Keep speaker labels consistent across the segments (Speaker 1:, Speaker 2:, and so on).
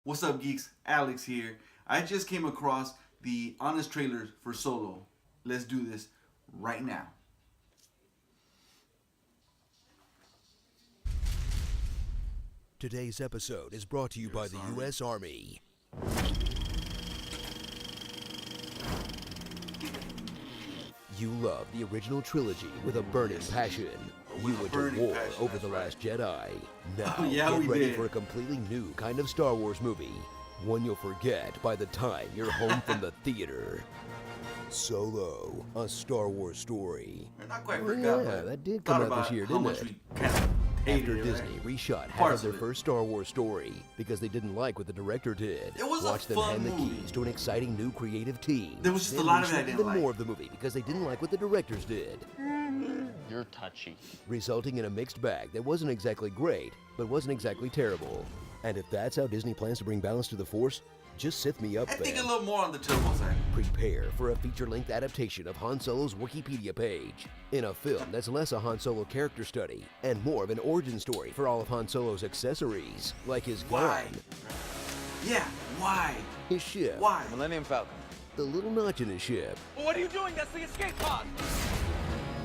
Speaker 1: What's up, geeks? Alex here. I just came across the honest trailers for Solo. Let's do this right now.
Speaker 2: Today's episode is brought to you by the U.S. Army. You love the original trilogy with a burning passion. You went to war over The Last Jedi. Now get ready for a completely new kind of Star Wars movie. One you'll forget by the time you're home from the theater. Solo, a Star Wars story.
Speaker 1: Not quite forgot,
Speaker 2: yeah, that did come out this year, didn't it? After Disney reshot half of their first Star Wars story because they didn't like what the director did. Watch them hand the keys to an exciting new creative team.
Speaker 1: There was just a lot of that I didn't
Speaker 2: even
Speaker 1: like.
Speaker 2: more of the movie because they didn't like what the directors did.
Speaker 3: You're touchy.
Speaker 2: Resulting in a mixed bag that wasn't exactly great, but wasn't exactly terrible. And if that's how Disney plans to bring balance to the Force, just sith me up,
Speaker 1: I think
Speaker 2: fam.
Speaker 1: a little more on the turbo side.
Speaker 2: Prepare for a feature-length adaptation of Han Solo's Wikipedia page in a film that's less a Han Solo character study and more of an origin story for all of Han Solo's accessories, like his
Speaker 1: Why?
Speaker 2: gun,
Speaker 1: Yeah, why?
Speaker 2: his ship,
Speaker 1: Why?
Speaker 3: Millennium Falcon.
Speaker 2: the little notch in his ship,
Speaker 4: What are you doing? That's the escape pod!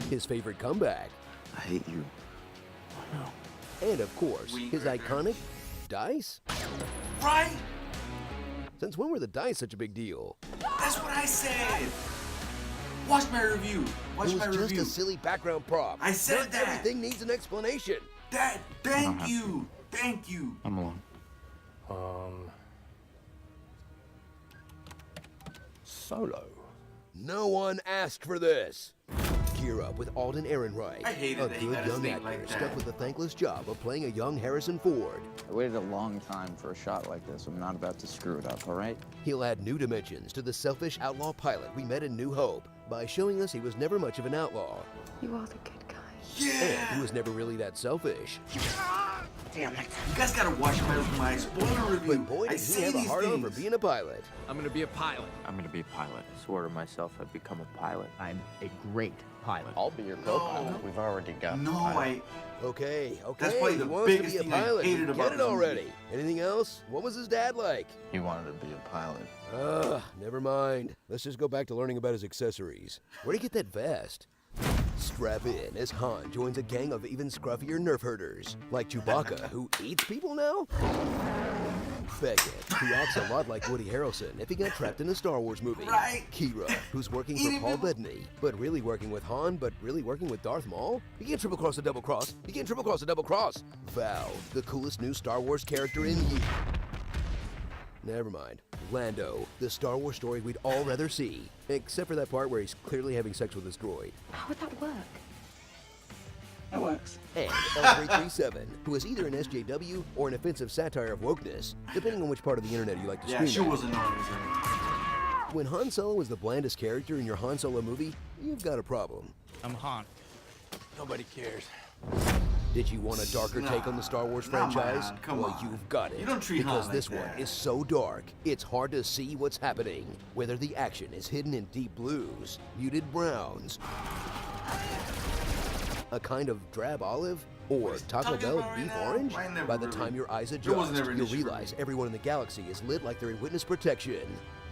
Speaker 2: his favorite comeback,
Speaker 3: I hate you.
Speaker 2: and of course,
Speaker 1: Wink
Speaker 2: his
Speaker 1: right there.
Speaker 2: iconic dice.
Speaker 1: Right?
Speaker 2: Since when were the dice such a big deal?
Speaker 1: That's what I said. Watch my review. Watch
Speaker 2: It
Speaker 1: my
Speaker 2: was just
Speaker 1: review.
Speaker 2: a silly background prop.
Speaker 1: I said
Speaker 2: Not
Speaker 1: that.
Speaker 2: everything needs an explanation.
Speaker 1: Dad, thank you. Thank you.
Speaker 3: I'm alone.
Speaker 4: Solo.
Speaker 2: No one asked for this. Gear up with Alden Ehrenreich,
Speaker 1: I hated
Speaker 2: a
Speaker 1: that he
Speaker 2: good
Speaker 1: had his
Speaker 2: young
Speaker 1: name
Speaker 2: actor
Speaker 1: like that.
Speaker 2: stuck with the thankless job of playing a young Harrison Ford.
Speaker 5: I waited a long time for a shot like this. I'm not about to screw it up, all right?
Speaker 2: He'll add new dimensions to the selfish outlaw pilot we met in New Hope by showing us he was never much of an outlaw,
Speaker 6: You are the good guy.
Speaker 2: and he was never really that selfish.
Speaker 1: Damn it. You guys gotta watch my spoiler review.
Speaker 2: But boy,
Speaker 1: I
Speaker 2: did he
Speaker 1: say
Speaker 2: have a
Speaker 1: these
Speaker 2: hard on for
Speaker 1: things.
Speaker 2: being a pilot.
Speaker 4: I'm gonna be a pilot.
Speaker 3: I'm gonna be a pilot.
Speaker 5: I swore to myself I'd become a pilot.
Speaker 4: I'm a great pilot.
Speaker 5: I'll be your co-pilot. We've already got
Speaker 1: No,
Speaker 5: a pilot.
Speaker 2: Okay,
Speaker 1: That's probably
Speaker 2: he
Speaker 1: the
Speaker 2: wants to
Speaker 1: biggest
Speaker 2: be a
Speaker 1: thing I
Speaker 2: pilot.
Speaker 1: hated
Speaker 2: We
Speaker 1: about
Speaker 2: Get it
Speaker 1: this movie.
Speaker 2: already. Anything else? What was his dad like?
Speaker 5: He wanted to be a pilot.
Speaker 2: Ugh, never mind. Let's just go back to learning about his accessories. Where'd he get that vest? Strap in as Han joins a gang of even scruffier nerf herders, like Chewbacca, who eats people now? Beckett, who acts a lot like Woody Harrelson if he got trapped in a Star Wars movie.
Speaker 1: Right.
Speaker 2: Kira, who's working for
Speaker 1: Eating
Speaker 2: Paul
Speaker 1: people.
Speaker 2: Bettany, but really working with Han, but really working with Darth Maul? You can't triple cross a double cross. You can't triple cross a double cross. Val, the coolest new Star Wars character in years. Never mind. Lando, the Star Wars story we'd all rather see, except for that part where he's clearly having sex with his droid.
Speaker 6: How would that work?
Speaker 1: That works.
Speaker 2: And L337, who is either an SJW or an offensive satire of wokeness, depending on which part of the internet you like to
Speaker 1: Yeah,
Speaker 2: scream
Speaker 1: she
Speaker 2: at.
Speaker 1: was annoying.
Speaker 2: When Han Solo is the blandest character in your Han Solo movie, you've got a problem.
Speaker 4: I'm Han. Nobody cares.
Speaker 2: Did you want a darker take on the Star Wars franchise?
Speaker 1: man, come
Speaker 2: well,
Speaker 1: on.
Speaker 2: you've got it.
Speaker 1: You don't treat Han
Speaker 2: because
Speaker 1: like
Speaker 2: this one
Speaker 1: that.
Speaker 2: is so dark, it's hard to see what's happening. Whether the action is hidden in deep blues, muted browns, a kind of drab olive, or Taco
Speaker 1: talking
Speaker 2: Bell
Speaker 1: about right
Speaker 2: beef
Speaker 1: now?
Speaker 2: orange.
Speaker 1: I never
Speaker 2: By the
Speaker 1: really-
Speaker 2: time your eyes
Speaker 1: There
Speaker 2: adjust,
Speaker 1: was never an
Speaker 2: you'll
Speaker 1: issue for
Speaker 2: realize
Speaker 1: me.
Speaker 2: everyone in the galaxy is lit like they're in witness protection.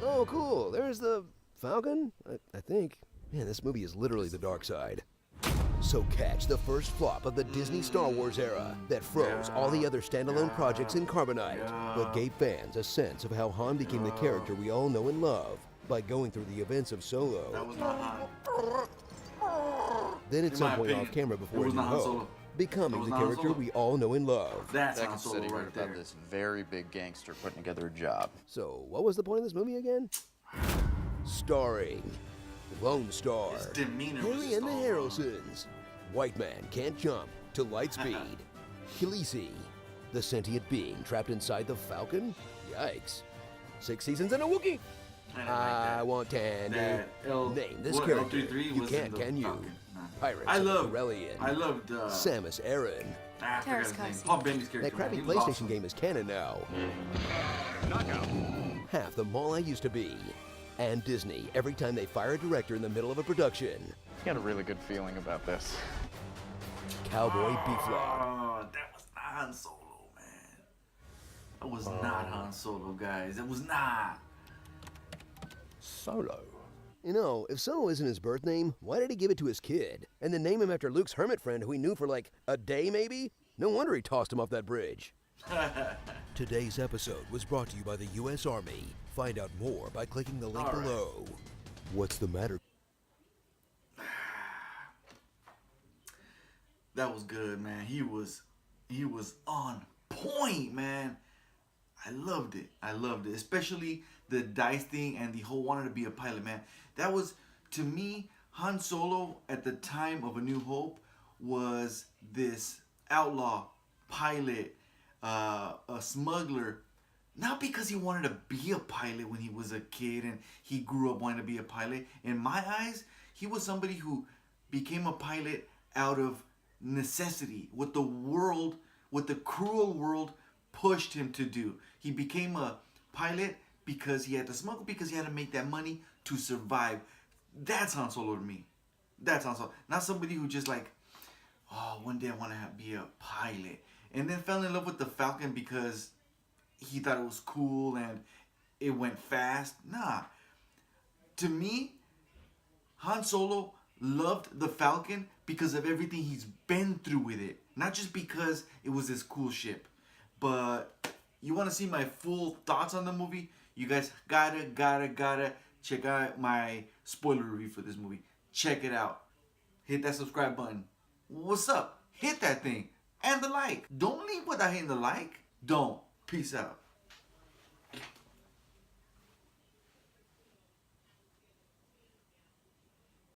Speaker 2: Oh, cool. There's the Falcon, I think. Man, this movie is literally the dark side. So catch the first flop of the Disney Star Wars era that froze all the other standalone projects in carbonite, but gave fans a sense of how Han became the character we all know and love by going through the events of
Speaker 1: That
Speaker 2: Solo.
Speaker 1: was not Han.
Speaker 2: Then at
Speaker 1: in
Speaker 2: some
Speaker 1: my
Speaker 2: point
Speaker 1: opinion,
Speaker 2: off camera
Speaker 1: it
Speaker 2: before
Speaker 1: was
Speaker 2: A New
Speaker 1: not Han
Speaker 2: Hope,
Speaker 1: Solo.
Speaker 2: becoming
Speaker 1: It was
Speaker 2: the
Speaker 1: not Han
Speaker 2: character
Speaker 1: Solo.
Speaker 2: we all know and love.
Speaker 1: That's Han
Speaker 5: Beckett
Speaker 1: Solo
Speaker 5: said he
Speaker 1: right
Speaker 5: heard about
Speaker 1: there.
Speaker 5: this very big gangster putting together a job.
Speaker 2: So what was the point of this movie again? Starring Lone Star,
Speaker 1: His demeanor was
Speaker 2: Harry
Speaker 1: just
Speaker 2: and the
Speaker 1: all
Speaker 2: Harrelsons, White Man Can't Jump to Light Speed, Khaleesi, the sentient being trapped inside the Falcon? Yikes. 6 seasons and a Wookiee?
Speaker 1: I didn't like
Speaker 2: I
Speaker 1: that.
Speaker 2: want Tandy.
Speaker 1: That
Speaker 2: Name this
Speaker 1: what,
Speaker 2: character.
Speaker 1: L33
Speaker 2: You
Speaker 1: was
Speaker 2: can't,
Speaker 1: in the
Speaker 2: can you?
Speaker 1: Falcon. Nah.
Speaker 2: Pirates
Speaker 1: I
Speaker 2: of the
Speaker 1: love
Speaker 2: Corellian.
Speaker 1: I loved
Speaker 2: Samus Aran.
Speaker 1: I forgot his name.
Speaker 6: Terrace
Speaker 1: Paul Bendy's character.
Speaker 2: That crappy
Speaker 1: man. He was
Speaker 2: PlayStation
Speaker 1: awesome.
Speaker 2: game is canon now. Half the mall I used to be. And Disney, every time they fire a director in the middle of a production.
Speaker 5: I got a really good feeling about this.
Speaker 2: Cowboy Beeflop.
Speaker 1: Oh, that was not Han Solo, man. That was not Han Solo, guys. It was not.
Speaker 4: Solo.
Speaker 2: You know, if Solo isn't his birth name, why did he give it to his kid? And then name him after Luke's hermit friend who he knew for like a day maybe? No wonder he tossed him off that bridge. Today's episode was brought to you by the U.S. Army. Find out more by clicking the link
Speaker 1: All right.
Speaker 2: below. What's the matter?
Speaker 1: That was good, man. He was on point, man. I loved it. I loved it. Especially the dice thing and the whole wanting to be a pilot, man. That was, to me, Han Solo at the time of A New Hope was this outlaw, pilot, a smuggler. Not because he wanted to be a pilot when he was a kid and he grew up wanting to be a pilot. In my eyes, he was somebody who became a pilot out of necessity, what the cruel world pushed him to do. He became a pilot because he had to smuggle, because he had to make that money to survive. That's Han Solo to me. That's Han Solo. Not somebody who just like, oh, one day I want to be a pilot. And then fell in love with the Falcon because he thought it was cool and it went fast. Nah. To me, Han Solo loved the Falcon because of everything he's been through with it. Not just because it was this cool ship. But you want to see my full thoughts on the movie? You guys gotta check out my spoiler review for this movie. Check it out. Hit that subscribe button. What's up? Hit that thing. And the like. Don't leave without hitting the like. Don't. Peace out.